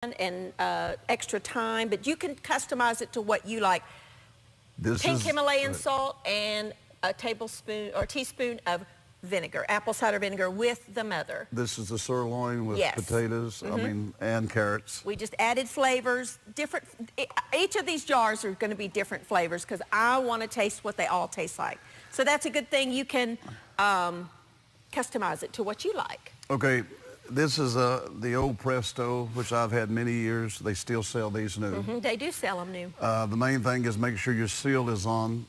and extra time, but you can customize it to what you like. This Pink is Himalayan salt and a tablespoon or teaspoon of vinegar, apple cider vinegar with the mother. This is the sirloin with Yes. potatoes, and carrots. We just added flavors, different. Each of these jars are going to be different flavors because I want to taste what they all taste like. So that's a good thing. You can customize it to what you like. Okay, this is the old Presto, which I've had many years. They still sell these new. They do sell them new. The main thing is make sure your seal is on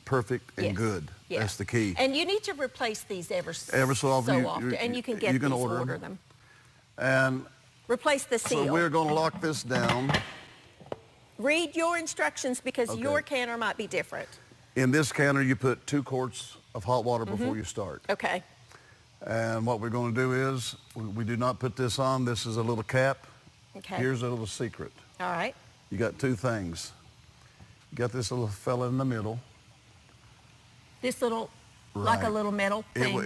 perfect and Yes. good. Yeah. That's the key. And you need to replace these Every so often. and you can get you can these, order them. And Replace the seal. so we're going to lock this down. Read your instructions because your canner might be different. In this canner, you put 2 quarts of hot water before you start. Okay. And what we're going to do is, we do not put this on. This is a little cap. Okay. Here's a little secret. All right. You got 2 things. You got this little fella in the middle. This little, like a little metal thing.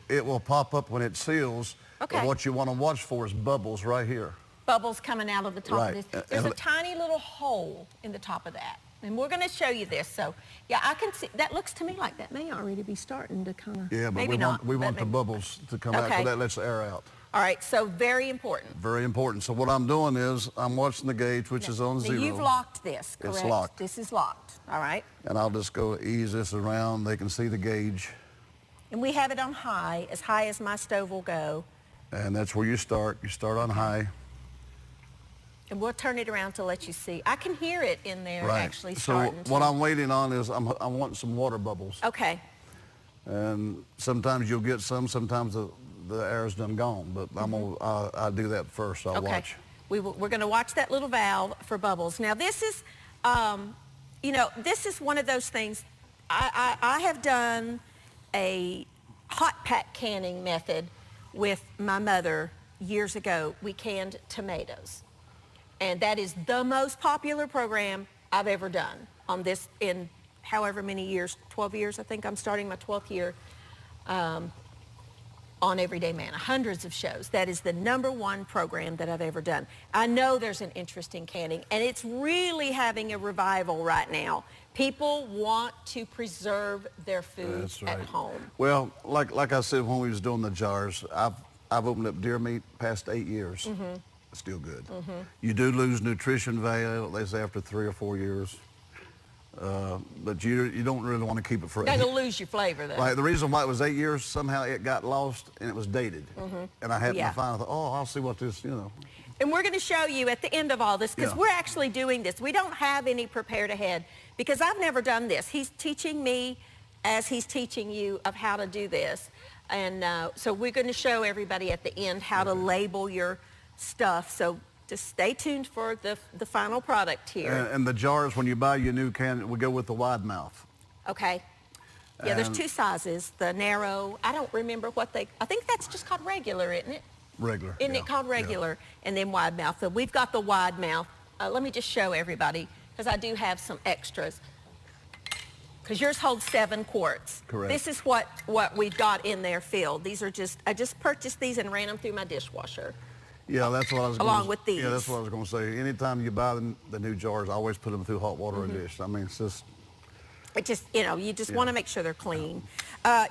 It will pop up when it seals. Okay. But what you want to watch for is bubbles right here. Bubbles coming out of the top Right. of this. There's a tiny little hole in the top of that. And we're going to show you this. So, yeah, I can see, that looks to me like that may already be starting to kind of, Yeah, but maybe we want maybe. the bubbles to come out, Okay. because that lets the air out. All right, so very important. Very important. So what I'm doing is I'm watching the gauge, which is on Now, 0. you've locked this, correct? It's locked. This is locked, all right? And I'll just go ease this around. They can see the gauge. And we have it on high as my stove will go. And that's where you start. You start on high. And we'll turn it around to let you see. I can hear it in there actually So starting what to. I'm waiting on is I want some water bubbles. Okay. And sometimes you'll get some. Sometimes the air's done gone. But I'll do that first. I'll watch. We're going to watch that little valve for bubbles. Now this is, you know, this is one of those things. I have done a hot pack canning method with my mother years ago. We canned tomatoes. And that is the most popular program I've ever done on this in however many years, 12 years, I think I'm starting my 12th year on Everydaymana, hundreds of shows. That is the #1 program that I've ever done. I know there's an interest in canning, and it's really having a revival right now. People want to preserve their food at home. Well, like I said when we was doing the jars, I've opened up deer meat past 8 years. It's still good. You do lose nutrition value, they say, after 3 or 4 years. But you don't really want to keep it forever. You're going to lose your flavor, though. Like the reason why it was 8 years, somehow it got lost and it was dated. And I happened to find, I thought, oh, I'll see what this, you know. And we're going to show you at the end of all this, because we're actually doing this. We don't have any prepared ahead, because I've never done this. He's teaching me as he's teaching you of how to do this. And so we're going to show everybody at the end how to label your stuff. So just stay tuned for the final product here. And the jars, when you buy your new can, we go with the wide mouth. Okay. Yeah, there's 2 sizes. The narrow, I don't remember what I think that's just called regular, isn't it? Regular. Isn't it called regular? And then wide mouth. So we've got the wide mouth. Let me just show everybody, because I do have some extras. Because yours holds 7 quarts. Correct. This is what we've got in there filled. These are I just purchased these and ran them through my dishwasher. Yeah, that's what I was going to say. Along with these. Yeah, that's what I was going to say. Anytime you buy the new jars, I always put them through hot water and dish. I mean, it's just... It just, you know, you just want to make sure they're clean.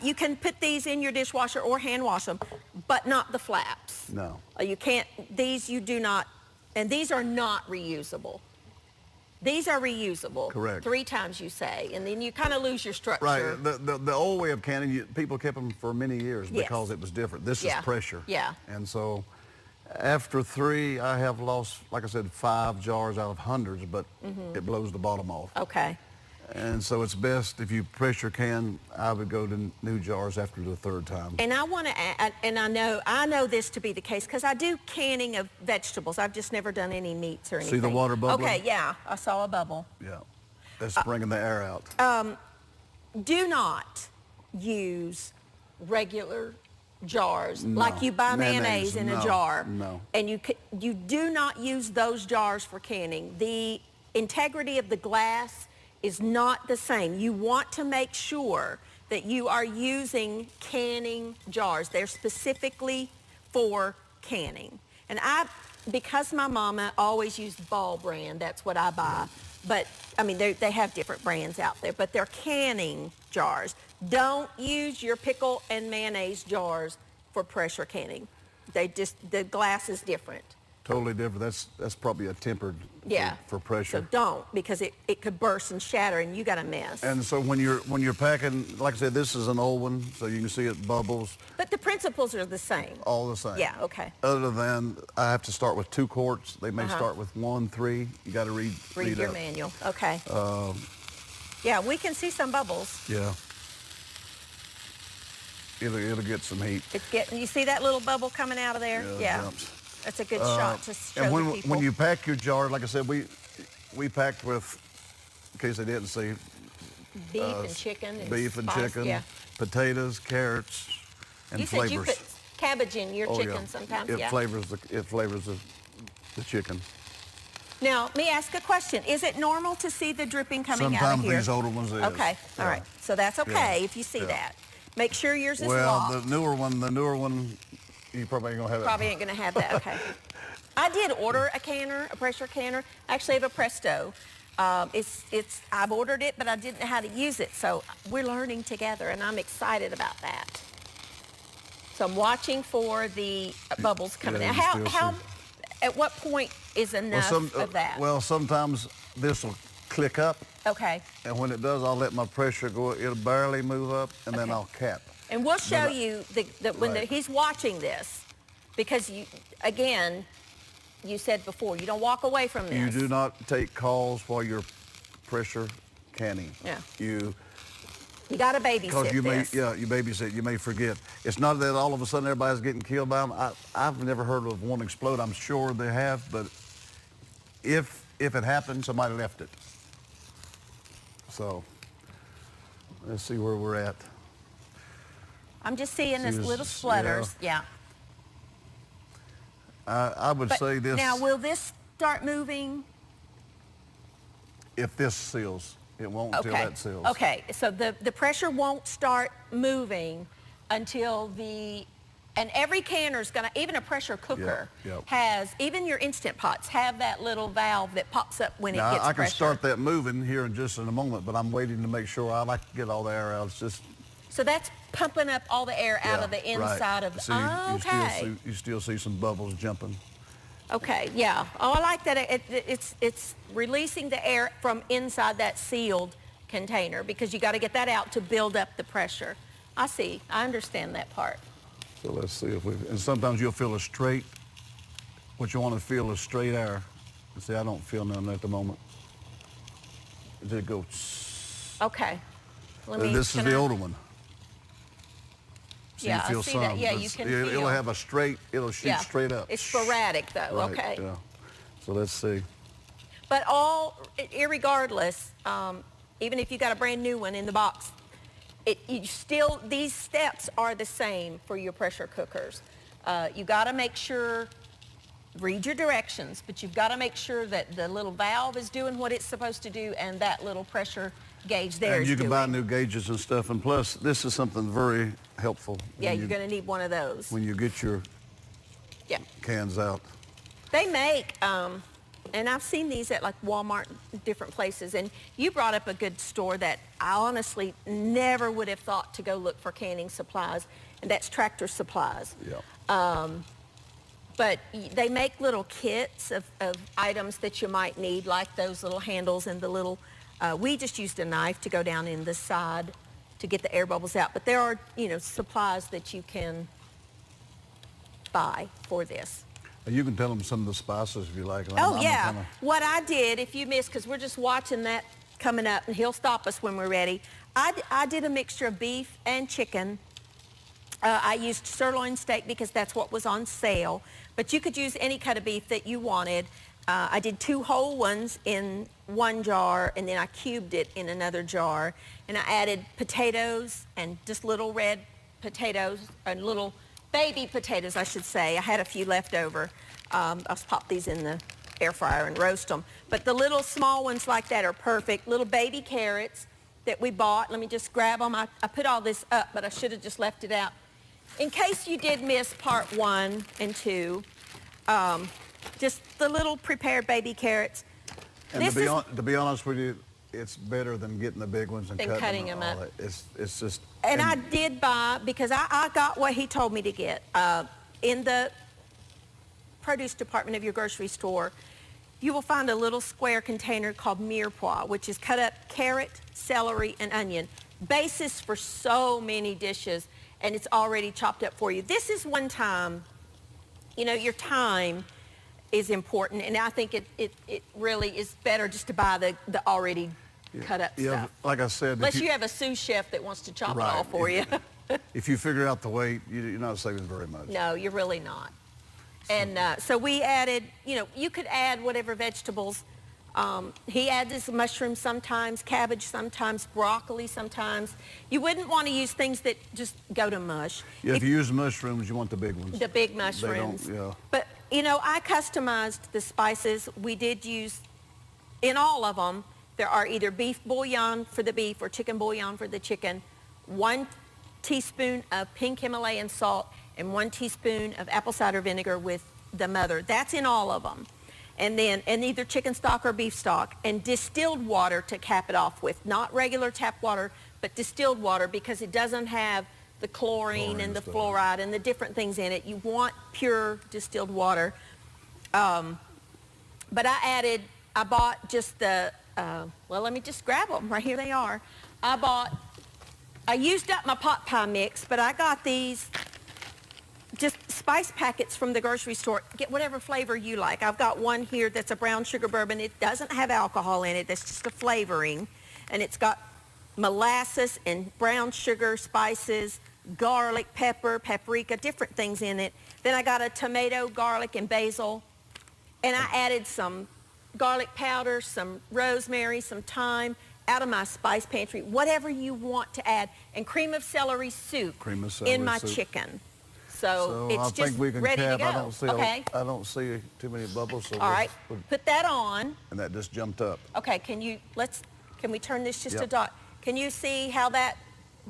You can put these in your dishwasher or hand wash them, but not the flaps. No. You can't, these you do not, and these are not reusable. These are reusable. Correct. 3 times you say, and then you kind of lose your structure. Right. The old way of canning, people kept them for many years because it was different. This is pressure. Yeah. And so after 3, I have lost, like I said, 5 jars out of hundreds, but it blows the bottom off. Okay. And so it's best if you pressure can, I would go to new jars after the 3rd time. And I want to add, and I know this to be the case because I do canning of vegetables. I've just never done any meats or anything. See the water bubbling? Okay, yeah, I saw a bubble. Yeah, that's bringing the air out. Do not use regular jars like you buy mayonnaise in a jar. No. And you do not use those jars for canning. The integrity of the glass is not the same. You want to make sure that you are using canning jars. They're specifically for canning. And because my mama always used Ball brand, that's what I buy. But, I mean, they have different brands out there, but they're canning jars. Don't use your pickle and mayonnaise jars for pressure canning. The glass is different. Totally different. That's probably a tempered for pressure. So don't, because it could burst and shatter and you got a mess. And so when you're packing, like I said, this is an old one, so you can see it bubbles. But the principles are the same. All the same. Yeah, okay. Other than I have to start with 2 quarts. They may start with 1, 3. You got to read your up. manual. Okay. Yeah, we can see some bubbles. Yeah. It'll get some heat. You see that little bubble coming out of there? Yeah. It jumps. That's a good shot to show and the people. when you pack your jar, like I said, we packed with, in case they didn't see, beef and chicken. Beef and chicken, yeah. Potatoes, carrots, and flavors. You said you put cabbage in your chicken sometimes, It flavors the chicken. Now, let me ask a question. Is it normal to see the dripping coming out of here? Sometimes these older ones is. Okay, all right. So that's okay if you see that. Make sure yours is locked. Well, the newer one, you probably ain't gonna have it. Probably ain't gonna have that, okay. I did order a canner, a pressure canner. I actually have a Presto. I've ordered it, but I didn't know how to use it. So we're learning together, and I'm excited about that. So I'm watching for the bubbles coming out. At what point is enough of that? Well, sometimes this will click up. Okay. And when it does, I'll let my pressure go. It'll barely move up, and then I'll cap. And we'll show you when he's watching this, because you said before, you don't walk away from this. You do not take calls while you're pressure canning. Yeah. You got to babysit Because you this. you babysit. You may forget. It's not that all of a sudden everybody's getting killed by them. I've never heard of one explode. I'm sure they have, but if it happened, somebody left it. So let's see where we're at. I'm just seeing this little splutters. Yeah. I would say this. Now, will this start moving? If this seals, it won't until that seals. Okay, so the pressure won't start moving until and every canner's gonna, even a pressure cooker has, even your Instant Pots have that little valve that pops up when it gets pressure. I can start that moving here in just in a moment, but I'm waiting to make sure. I like to get all the air out. It's just. So that's pumping up all the air out of the inside of the, so you still see some bubbles jumping. Okay, yeah. Oh, I like that. It's releasing the air from inside that sealed container, because you got to get that out to build up the pressure. I see. I understand that part. So let's see if and sometimes you'll feel a straight, what you want to feel is straight air. See, I don't feel none at the moment. It just goes. Okay. This is the older one. So yeah, you feel I see some. that. Yeah, you can feel. It'll have a straight, it'll shoot straight up. It's sporadic though, right, okay. Yeah. So let's see. But irregardless, even if you got a brand new one in the box, these steps are the same for your pressure cookers. You got to make sure, read your directions, but you've got to make sure that the little valve is doing what it's supposed to do, and that little pressure gauge there and is you can doing. buy new gauges and stuff, and plus this is something very helpful. Yeah, you're going to need one of those. When you get your cans out. They make, and I've seen these at like Walmart, different places, and you brought up a good store that I honestly never would have thought to go look for canning supplies, and that's Tractor Supplies. Yeah. But they make little kits of items that you might need, like those little handles and the little, we just used a knife to go down in the side to get the air bubbles out. But there are, supplies that you can buy for this. You can tell them some of the spices if you like. What I did, if you missed, because we're just watching that coming up, and he'll stop us when we're ready. I did a mixture of beef and chicken. I used sirloin steak because that's what was on sale, but you could use any cut of beef that you wanted. I did 2 whole ones in one jar, and then I cubed it in another jar, and I added potatoes and just little red potatoes, and little baby potatoes, I should say. I had a few left over. I'll just pop these in the air fryer and roast them. But the little small ones like that are perfect. Little baby carrots that we bought. Let me just grab them. I put all this up, but I should have just left it out. In case you did miss part 1 and 2, just the little prepared baby carrots. And to be honest with you, it's better than getting the big ones and cutting them up. It's just. And I did buy, because I got what he told me to get. In the produce department of your grocery store, you will find a little square container called mirepoix, which is cut up carrot, celery, and onion. Basis for so many dishes, and it's already chopped up for you. This is one time, you know, your time is important, and I think it really is better just to buy the already cut up stuff. Like I said, unless you have a sous chef that wants to chop it all for you. If you figure out the weight, you're not saving very much. No, you're really not. And so we added, you know, you could add whatever vegetables. He adds mushrooms sometimes, cabbage sometimes, broccoli sometimes. You wouldn't want to use things that just go to mush. Yeah, if you use mushrooms, you want the big ones. The big mushrooms. They don't, yeah. But, you know, I customized the spices. We did use, in all of them, there are either beef bouillon for the beef or chicken bouillon for the chicken, 1 teaspoon of pink Himalayan salt, and 1 teaspoon of apple cider vinegar with the mother. That's in all of them. And then, either chicken stock or beef stock, and distilled water to cap it off with. Not regular tap water, but distilled water, because it doesn't have the chlorine and the fluoride and the different things in it. You want pure distilled water. But I bought just the, well, let me just grab them. Right here they are. I used up my pot pie mix, but I got these just spice packets from the grocery store. Get whatever flavor you like. I've got one here that's a brown sugar bourbon. It doesn't have alcohol in it. That's just a flavoring. And it's got molasses and brown sugar, spices, garlic, pepper, paprika, different things in it. Then I got a tomato, garlic, and basil. And I added some garlic powder, some rosemary, some thyme out of my spice pantry. Whatever you want to add. And cream of celery soup in my chicken. So it's just ready to go. I don't see too many bubbles. So all right, put that on. And that just jumped up. Okay, can we turn this just a dot? Can you see how that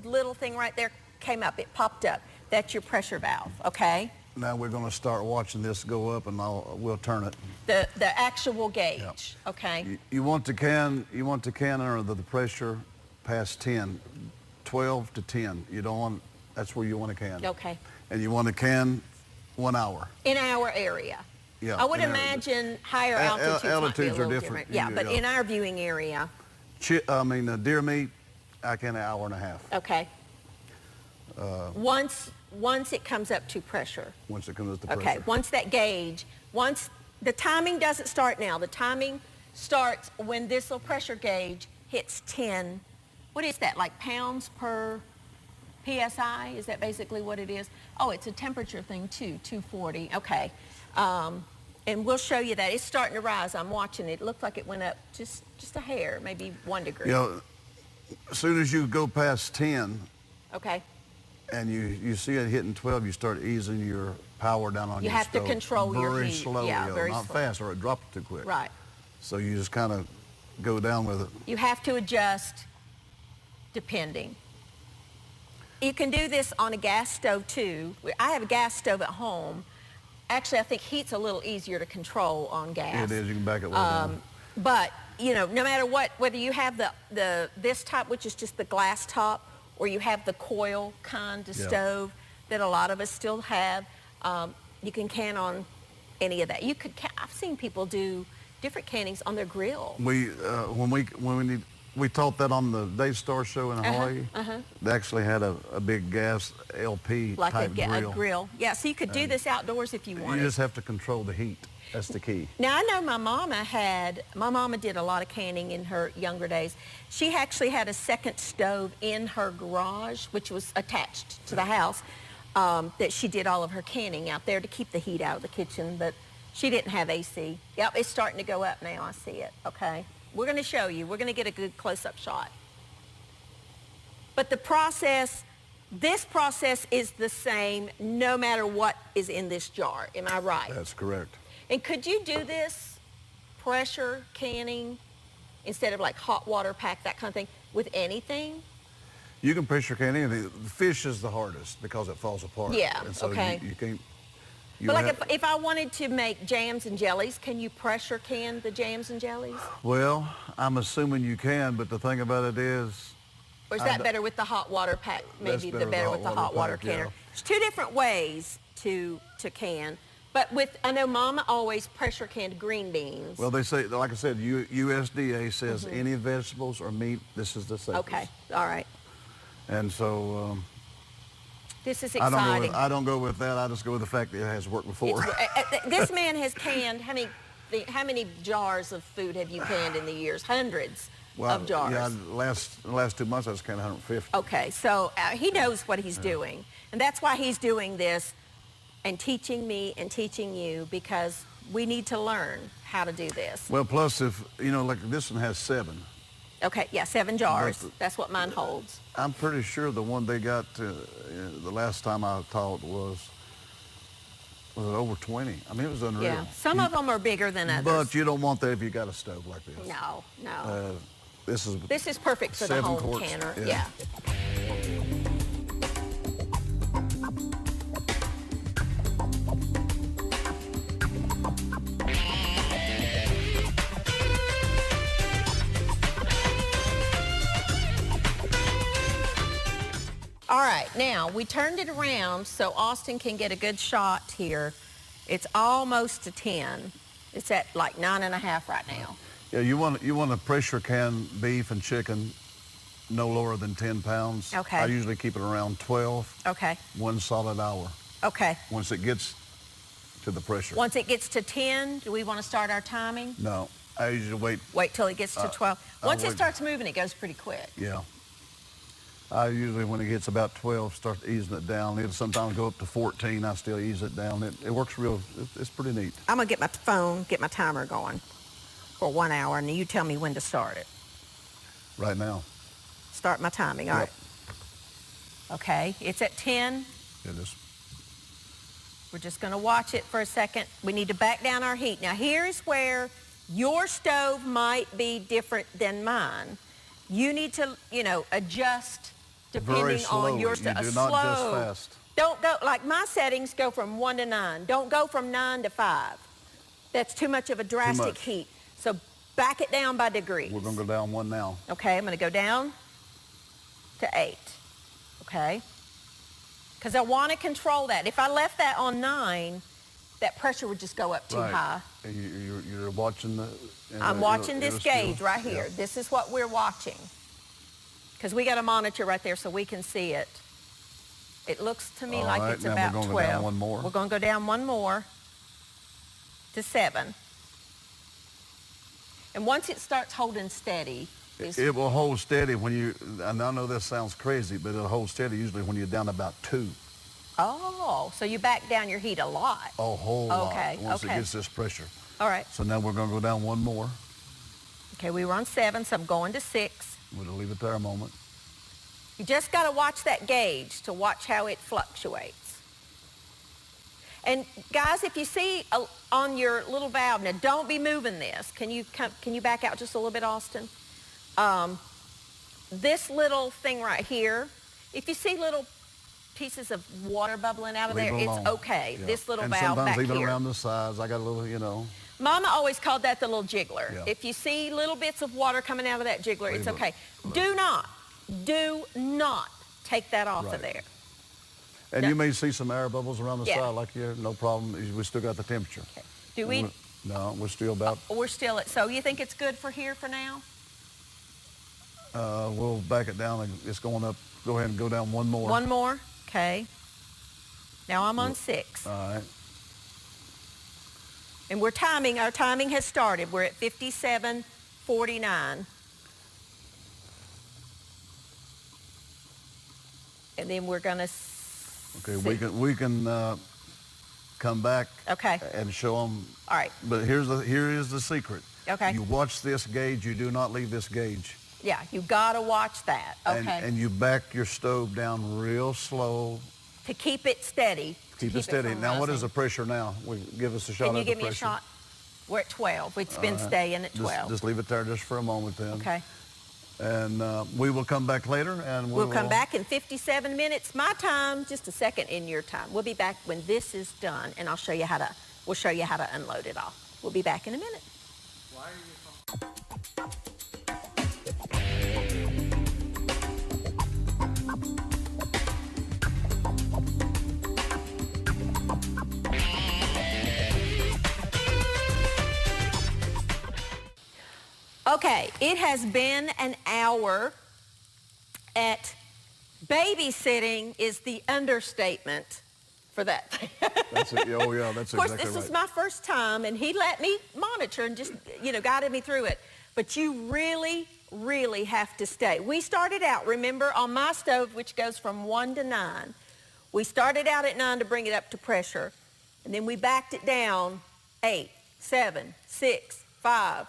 little thing right there came up? It popped up. That's your pressure valve, okay? Now we're going to start watching this go up, and we'll turn it. The actual gauge, okay? You want the can under the pressure past 10, 12 to 10. You don't want. That's where you want a can. Okay. And you want a can 1 hour. In our area. Yeah. I would imagine higher altitudes might be a little different. Yeah, but in our viewing area. Deer meat, I can an hour and a half. Okay. Once it comes up to pressure. Once it comes up to pressure. Okay, once that gauge, the timing doesn't start now. The timing starts when this little pressure gauge hits 10. What is that, like pounds per PSI? Is that basically what it is? Oh, it's a temperature thing too, 240. Okay. And we'll show you that. It's starting to rise. I'm watching it. It looked like it went up just a hair, maybe 1 degree. As soon as you go past 10, okay, and you see it hitting 12, you start easing your power down on your stove. You have to control your heat. Very slowly, very not slow. Fast, or it drops too quick. Right. So you just kind of go down with it. You have to adjust depending. You can do this on a gas stove too. I have a gas stove at home. Actually, I think heat's a little easier to control on gas. It is. You can back it way down. But you know, no matter what, whether you have this type, which is just the glass top, or you have the coil kind of stove that a lot of us still have, you can can on any of that. I've seen people do different cannings on their grill. We taught that on the Dave Star show in Hawaii. They actually had a big gas LP like type grill. A grill. Yeah, so you could do this outdoors if you wanted. You just have to control the heat. That's the key. Now, I know my mama did a lot of canning in her younger days. She actually had a second stove in her garage, which was attached to the house, that she did all of her canning out there to keep the heat out of the kitchen, but she didn't have AC. Yep, it's starting to go up now. I see it, okay? We're going to show you. We're going to get a good close-up shot. But this process is the same no matter what is in this jar. Am I right? That's correct. And could you do this pressure canning instead of like hot water pack, that kind of thing, with anything? You can pressure can anything. The fish is the hardest because it falls apart. Yeah, and so okay. You can't. You But like have- if I wanted to make jams and jellies, can you pressure can the jams and jellies? Well, I'm assuming you can, but the thing about it is, Or is that better with the hot water pack? That's Maybe better with the hot water pack, canner. yeah. There's two different ways to can. But I know Mama always pressure canned green beans. well, they say, like I said, USDA says any vegetables or meat, this is the safest. Okay, all right. And so This is I exciting. don't go with that. I just go with the fact that it has worked before. This man has canned, how many jars of food have you canned in the years? Hundreds of jars. Yeah, the last 2 months I was canning 150. Okay, so he knows what he's doing. And that's why he's doing this and teaching me and teaching you, because we need to learn how to do this. Well, plus if, like this one has 7. Okay, yeah, 7 jars. But That's what mine holds. I'm pretty sure the one they got the last time I taught was it over 20? I mean, it was unreal. Yeah, some of them are bigger than others. But you don't want that if you got a stove like this. No. This This is perfect for the 7 home quarts, canner. yeah. All right, now we turned it around so Austin can get a good shot here. It's almost to 10. It's at like 9.5 right now. Yeah, you want to pressure can beef and chicken no lower than 10 pounds. Okay. I usually keep it around 12. Okay. 1 solid hour. Okay. Once it gets to the pressure. Once it gets to 10, do we want to start our timing? No, I usually wait. Wait till it gets to 12. I'll Once it wait. starts moving, it goes pretty quick. Yeah. I usually, when it gets about 12, start easing it down. It'll sometimes go up to 14. I still ease it down. It works real. It's pretty neat. I'm going to get my phone, get my timer going for 1 hour, and you tell me when to start it. Right now. Start my timing. All right. Okay, it's at 10. It is. We're just going to watch it for a second. We need to back down our heat. Now, here's where your stove might be different than mine. You need to, adjust depending Very on slowly. your You stove. do not just fast. Don't go, like my settings go from 1 to 9. Don't go from 9 to 5. That's too much of a drastic much. heat. So back it down by degrees. We're going to go down 1 now. Okay, I'm going to go down to 8. Okay? Because I want to control that. If I left that on 9, that pressure would just go up too high. And you're watching the... I'm watching this it'll still- gauge right here. Yeah. This is what we're watching. Because we got a monitor right there so we can see it. It looks to me All like right, it's now we're about gonna 12. go down 1 more. We're going to go down 1 more to 7. And once it starts holding steady, It will hold steady when you... And I know this sounds crazy, but it'll hold steady usually when you're down about 2. oh, so you back down your heat a lot. A whole lot. Okay, Once okay. it gets this pressure. All right. So now we're going to go down 1 more. Okay, we were on 7, so I'm going to 6. We'll leave it there a moment. You just got to watch that gauge to watch how it fluctuates. And guys, if you see on your little valve, now don't be moving this. Can you back out just a little bit, Austin? This little thing right here, if you see little pieces of water bubbling out of Leave there, it it's alone. okay. Yeah. This little and valve back sometimes even here. around the sides, I got a little, Mama always called that the little jiggler. Yeah. If you see little bits of water coming out of that jiggler, it's Leave it okay. alone. Do not take that off of Right. there. And No. you may see some air bubbles around the Yeah. side like here, no problem. We still got the temperature. Do we? No, we're still about, We're still at, so you think it's good for here for now? we'll back it down and it's going up. Go ahead and go down 1 more. 1 more, okay. Now I'm on 6. All right. And our timing has started. We're at 57:49. And then we're gonna Okay, we can come back Okay. and show them. All right. But here is the secret. Okay. You watch this gauge. You do not leave this gauge. Yeah, you gotta watch that. Okay. And you back your stove down real slow. To keep it steady. Keep it steady. from Now, what is rising. the pressure now? Give us a shot Can you of the give me a pressure. shot? We're at 12. It's been All right. staying at 12. Just leave it there just for a moment then. Okay. And we will come back later, and We'll come back in 57 minutes, my time, just a second in your time. We'll be back when this is done, and we'll show you how to unload it all. We'll be back in a minute. Why are you Okay, it has been an hour at babysitting is the understatement for that thing. That's it. Oh, yeah, that's exactly right. Of course, this was my first time, and he let me monitor and just, guided me through it. But you really, really have to stay. We started out, remember, on my stove, which goes from 1 to 9. We started out at 9 to bring it up to pressure, and then we backed it down 8, 7, 6, 5,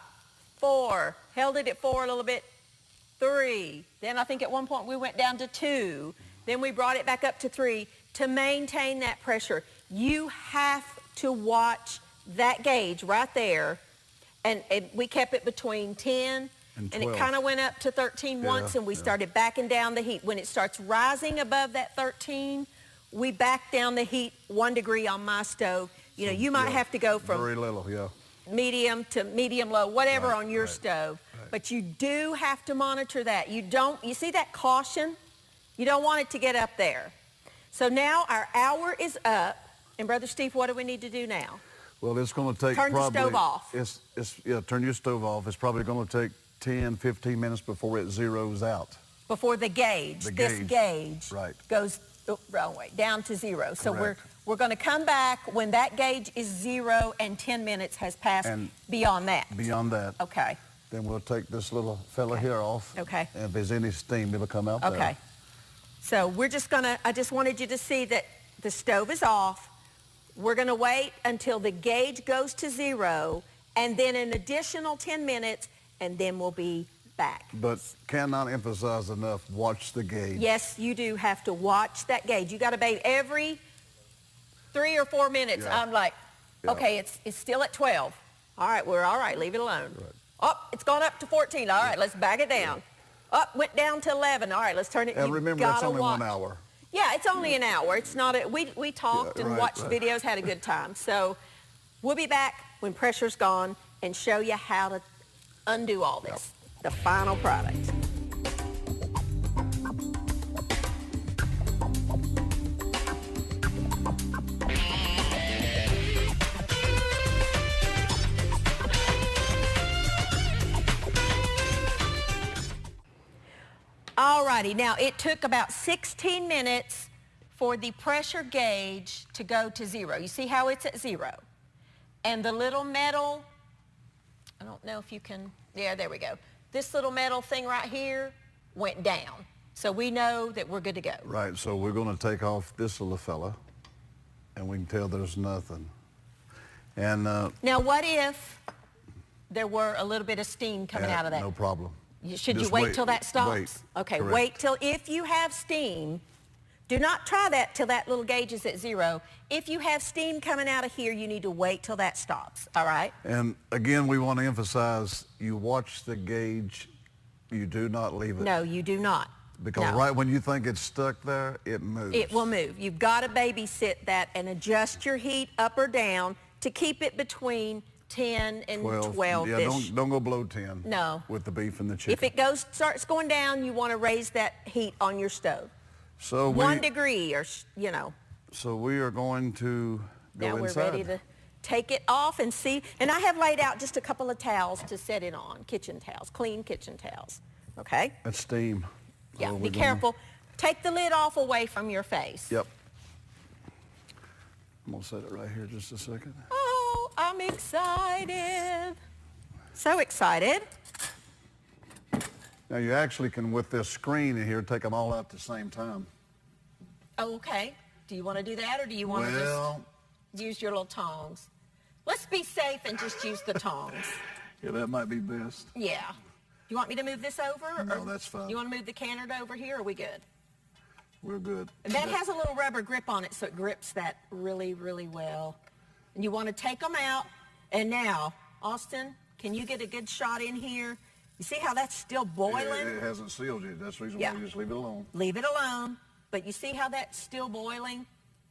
4, held it at 4 a little bit, 3. Then I think at one point we went down to 2. Then we brought it back up to 3 to maintain that pressure. You have to watch that gauge right there. And we kept it between 10 and it kind of went up to 13 once, and we started backing down the heat. When it starts rising above that 13, we back down the heat 1 degree on my stove. You might have to go from very little, medium to medium low, whatever on your stove. Right. But you do have to monitor that. You see that caution? You don't want it to get up there. So now our hour is up. And Brother Steve, what do we need to do now? Well, it's going to take Turn probably... the stove off. Turn your stove off. It's probably going to take 10, 15 minutes before it zeroes out. Before the gauge, this gauge goes wrong way, down to 0. So we're going to come back when that gauge is 0 and 10 minutes has passed beyond that. Beyond that. Okay. Then we'll take this little fella here off. Okay. And if there's any steam, it'll come out there. Okay. So I just wanted you to see that the stove is off. We're going to wait until the gauge goes to 0, and then an additional 10 minutes, and then we'll be back. But cannot emphasize enough, watch the gauge. Yes, you do have to watch that gauge. You got to bathe every 3 or 4 minutes. Yeah. I'm like, okay, it's still at 12. All right, we're all right, leave it alone. Right. Oh, it's gone up to 14. All right, let's back it down. Up, went down to 11. All right, let's turn it. And remember, it's only 1 hour. Yeah, it's only an hour. It's not we talked and watched videos, had a good time. So we'll be back when pressure's gone and show you how to undo all this, the final product. Alrighty, now it took about 16 minutes for the pressure gauge to go to 0. You see how it's at 0? And the little metal, I don't know if you can, yeah, there we go. This little metal thing right here went down. So we know that we're good to go. Right, so we're going to take off this little fella, and we can tell there's nothing. And now what if there were a little bit of steam coming out of that? No problem. Should you wait till that stops? Wait. Okay, Correct. wait till, if you have steam, do not try that till that little gauge is at 0. If you have steam coming out of here, you need to wait till that stops, all right? And again, we want to emphasize, you watch the gauge, you do not leave it. No, you do not. Because right when you think it's stuck there, it moves. It will move. You've got to babysit that and adjust your heat up or down to keep it between 10 and 12-ish. Yeah, don't go below 10. No. With the beef and the chicken. If it starts going down, you want to raise that heat on your stove. So 1 degree or, So we are going to go now inside. We're ready to take it off and see. And I have laid out just a couple of towels to set it on, kitchen towels, clean kitchen towels. Okay? That's steam. Yeah, So be careful. Take the lid off away from your face. Yep. I'm going to set it right here just a second. Oh, I'm excited. So excited. Now you actually can, with this screen in here, take them all out at the same time. Oh, okay. Do you want to do that, or do you want to just use your little tongs? Let's be safe and just use the tongs. Yeah, that might be best. Yeah. You want me to move this over? No, that's fine. You want to move the canard over here, or are we good? We're good. And that has a little rubber grip on it, so it grips that really, really well. And you want to take them out. And now, Austin, can you get a good shot in here? You see how that's still boiling? It hasn't sealed yet. That's the reason Yeah. why you just leave it alone. Leave it alone. But you see how that's still boiling?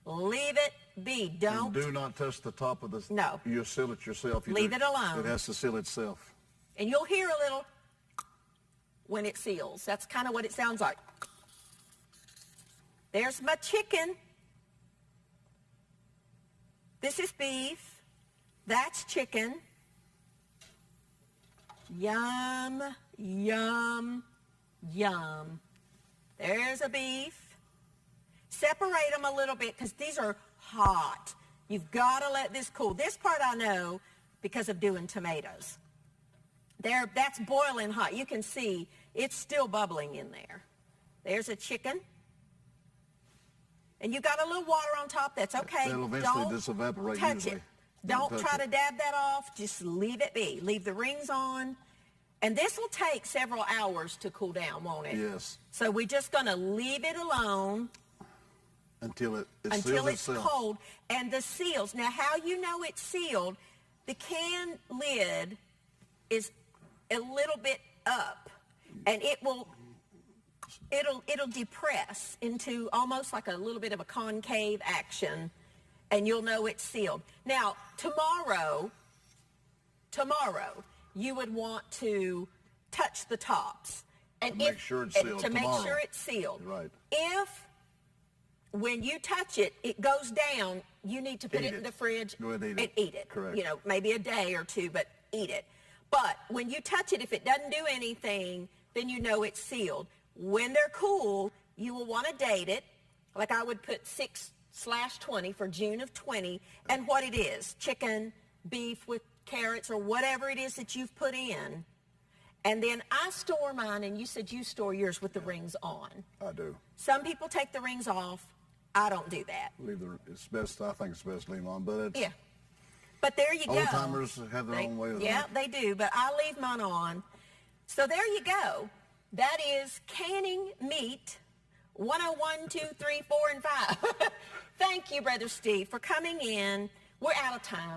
Leave it be. Don't. And do not touch the top of the... No. You'll seal it yourself. Leave it alone. It has to seal itself. And you'll hear a little when it seals. That's kind of what it sounds like. There's my chicken. This is beef. That's chicken. Yum, yum, yum. There's a beef. Separate them a little bit because these are hot. You've got to let this cool. This part I know because of doing tomatoes. That's boiling hot. You can see it's still bubbling in there. There's a chicken. And you got a little water on top. That's okay. It'll eventually just evaporate touch usually. it. Don't try to dab that off. Just leave it be. Leave the rings on. And this will take several hours to cool down, won't it? Yes. So we're just going to leave it alone until it until seals it's itself. cold. And the seals. Now, how you know it's sealed, the can lid is a little bit up. And it'll depress into almost like a little bit of a concave action, and you'll know it's sealed. Now, tomorrow, you would want to touch the tops. And make sure it's sealed to make tomorrow. sure it's sealed. Right. If, when you touch it, it goes down, you need to put it in the fridge Go ahead and and eat it. eat it. Correct. You know, maybe a day or two, but eat it. But when you touch it, if it doesn't do anything, then you know it's sealed. When they're cool, you will want to date it. Like I would put 6/20 for June of 20, and what it is, chicken, beef with carrots, or whatever it is that you've put in. And then I store mine, and you said you store yours with the rings on. I do. Some people take the rings off. I don't do that. It's best. I think it's best to leave them on, but it's... Yeah. But there you go. Old timers have their own way of Yeah, they do, but I leave mine on. So there you go. That is canning meat 101, 2, 3, 4, and 5. Thank you, Brother Steve, for coming in. We're out of time.